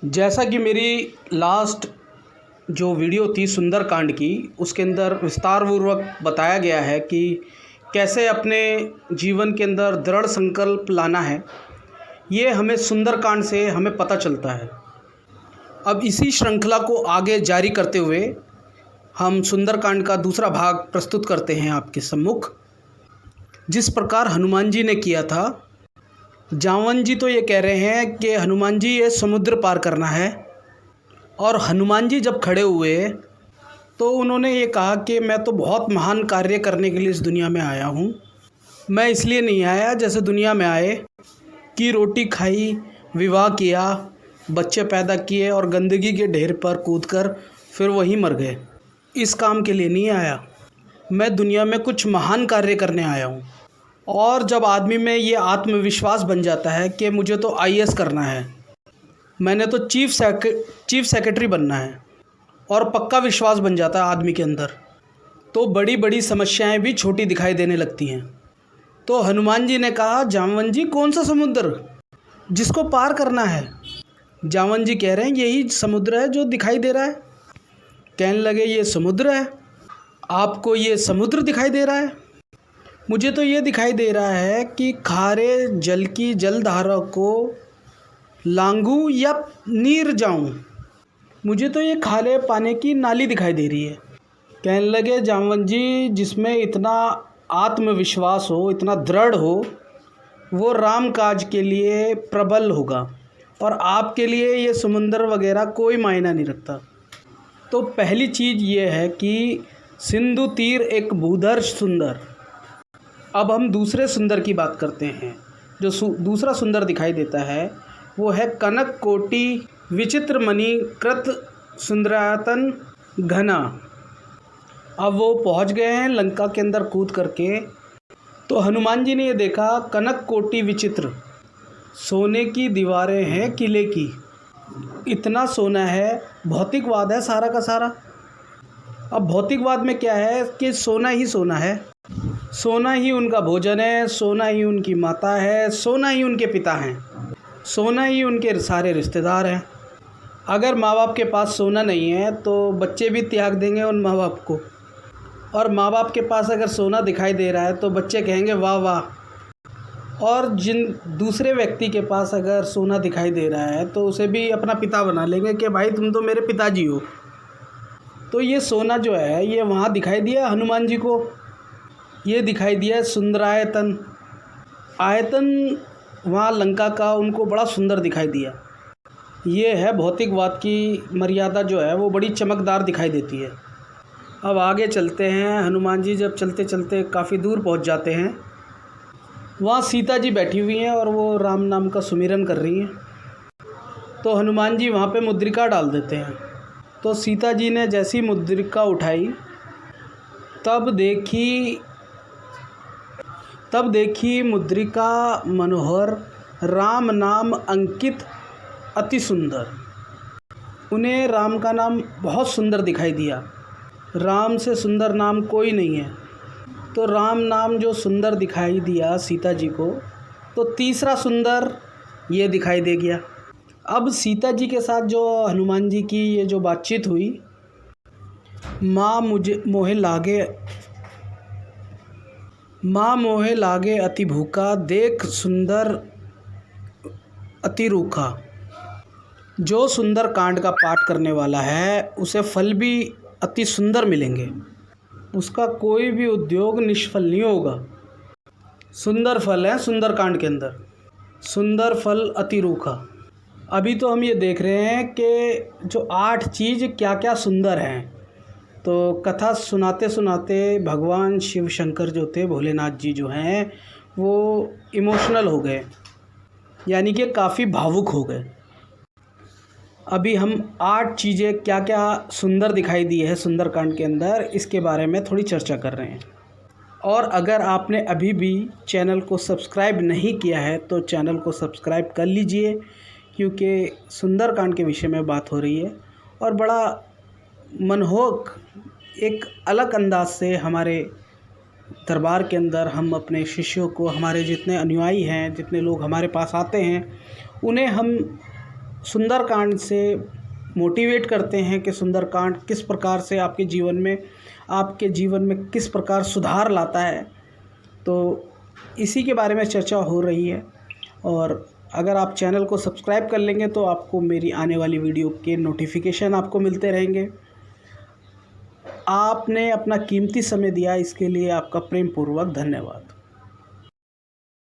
जैसा कि मेरी लास्ट जो वीडियो थी सुंदरकांड की, उसके अंदर विस्तारपूर्वक बताया गया है कि कैसे अपने जीवन के अंदर दृढ़ संकल्प लाना है। ये हमें सुंदरकांड से हमें पता चलता है। अब इसी श्रृंखला को आगे जारी करते हुए हम सुंदरकांड का दूसरा भाग प्रस्तुत करते हैं आपके सम्मुख। जिस प्रकार हनुमान जी ने किया था, जामवन जी तो ये कह रहे हैं कि हनुमान जी ये समुद्र पार करना है, और हनुमान जी जब खड़े हुए तो उन्होंने ये कहा कि मैं तो बहुत महान कार्य करने के लिए इस दुनिया में आया हूँ। मैं इसलिए नहीं आया जैसे दुनिया में आए कि रोटी खाई, विवाह किया, बच्चे पैदा किए और गंदगी के ढेर पर कूदकर फिर वहीं मर गए। इस काम के लिए नहीं आया। मैं दुनिया में कुछ महान कार्य करने आया हूँ। और जब आदमी में ये आत्मविश्वास बन जाता है कि मुझे तो आईएएस करना है, मैंने तो चीफ सेक्रेटरी बनना है, और पक्का विश्वास बन जाता है आदमी के अंदर, तो बड़ी बड़ी समस्याएं भी छोटी दिखाई देने लगती हैं। तो हनुमान जी ने कहा, जामवन जी कौन सा समुद्र जिसको पार करना है? जामवन जी कह रहे हैं यही समुद्र है जो दिखाई दे रहा है। कहने लगे ये समुद्र है? आपको ये समुद्र दिखाई दे रहा है? मुझे तो ये दिखाई दे रहा है कि खारे जल की जलधारा को लांघूं या नीर जाऊं। मुझे तो ये खारे पानी की नाली दिखाई दे रही है। कहने लगे, जामवन जी जिसमें इतना आत्मविश्वास हो, इतना दृढ़ हो, वो राम काज के लिए प्रबल होगा, और आपके लिए ये समुंदर वगैरह कोई मायना नहीं रखता। तो पहली चीज़ ये है कि सिंधु तीर एक भूधर्ष सुंदर। अब हम दूसरे सुंदर की बात करते हैं। जो दूसरा सुंदर दिखाई देता है वो है कनक कोटि विचित्र मणि कृत सुंदरायतन घना। अब वो पहुंच गए हैं लंका के अंदर कूद करके। तो हनुमान जी ने ये देखा, कनक कोटि विचित्र, सोने की दीवारें हैं किले की। इतना सोना है, भौतिकवाद है सारा का सारा। अब भौतिकवाद में क्या है कि सोना ही सोना है, सोना ही उनका भोजन है, सोना ही उनकी माता है, सोना ही उनके पिता हैं, सोना ही उनके सारे रिश्तेदार हैं। अगर माँ बाप के पास सोना नहीं है तो बच्चे भी त्याग देंगे उन माँ बाप को, और माँ बाप के पास अगर सोना दिखाई दे रहा है तो बच्चे कहेंगे वाह वाह, और जिन दूसरे व्यक्ति के पास अगर सोना दिखाई दे रहा है तो उसे भी अपना पिता बना लेंगे कि भाई तुम तो मेरे पिताजी हो। तो ये सोना जो है ये वहाँ दिखाई दिया हनुमान जी को, ये दिखाई दिया सुंदरायतन। आयतन वहाँ लंका का उनको बड़ा सुंदर दिखाई दिया। ये है भौतिकवाद की मर्यादा जो है वो बड़ी चमकदार दिखाई देती है। अब आगे चलते हैं। हनुमान जी जब चलते चलते काफ़ी दूर पहुँच जाते हैं, वहाँ सीता जी बैठी हुई हैं और वो राम नाम का सुमिरन कर रही हैं। तो हनुमान जी वहाँ पे मुद्रिका डाल देते हैं। तो सीता जी ने जैसी मुद्रिका उठाई तब देखी मुद्रिका मनोहर राम नाम अंकित अति सुंदर। उन्हें राम का नाम बहुत सुंदर दिखाई दिया। राम से सुंदर नाम कोई नहीं है। तो राम नाम जो सुंदर दिखाई दिया सीता जी को, तो तीसरा सुंदर ये दिखाई दे गया। अब सीता जी के साथ जो हनुमान जी की ये जो बातचीत हुई, माँ मोहे लागे अति भूखा, देख सुंदर अति रूखा। जो सुंदर कांड का पाठ करने वाला है उसे फल भी अति सुंदर मिलेंगे, उसका कोई भी उद्योग निष्फल नहीं होगा। सुंदर फल है सुंदर कांड के अंदर, सुंदर फल अति रूखा। अभी तो हम ये देख रहे हैं कि जो 8 चीज़ क्या क्या सुंदर हैं। तो कथा सुनाते सुनाते भगवान शिव शंकर जो थे, भोलेनाथ जी जो हैं, वो इमोशनल हो गए, यानी कि काफ़ी भावुक हो गए। अभी हम 8 चीज़ें क्या क्या सुंदर दिखाई दी है सुंदरकांड के अंदर, इसके बारे में थोड़ी चर्चा कर रहे हैं। और अगर आपने अभी भी चैनल को सब्सक्राइब नहीं किया है तो चैनल को सब्सक्राइब कर लीजिए, क्योंकि सुंदरकांड के विषय में बात हो रही है और बड़ा मनमोहक एक अलग अंदाज से हमारे दरबार के अंदर हम अपने शिष्यों को, हमारे जितने अनुयायी हैं, जितने लोग हमारे पास आते हैं, उन्हें हम सुंदरकांड से मोटिवेट करते हैं कि सुंदरकांड किस प्रकार से आपके जीवन में किस प्रकार सुधार लाता है। तो इसी के बारे में चर्चा हो रही है। और अगर आप चैनल को सब्सक्राइब कर लेंगे तो आपको मेरी आने वाली वीडियो के नोटिफिकेशन आपको मिलते रहेंगे। आपने अपना कीमती समय दिया, इसके लिए आपका प्रेम पूर्वक धन्यवाद।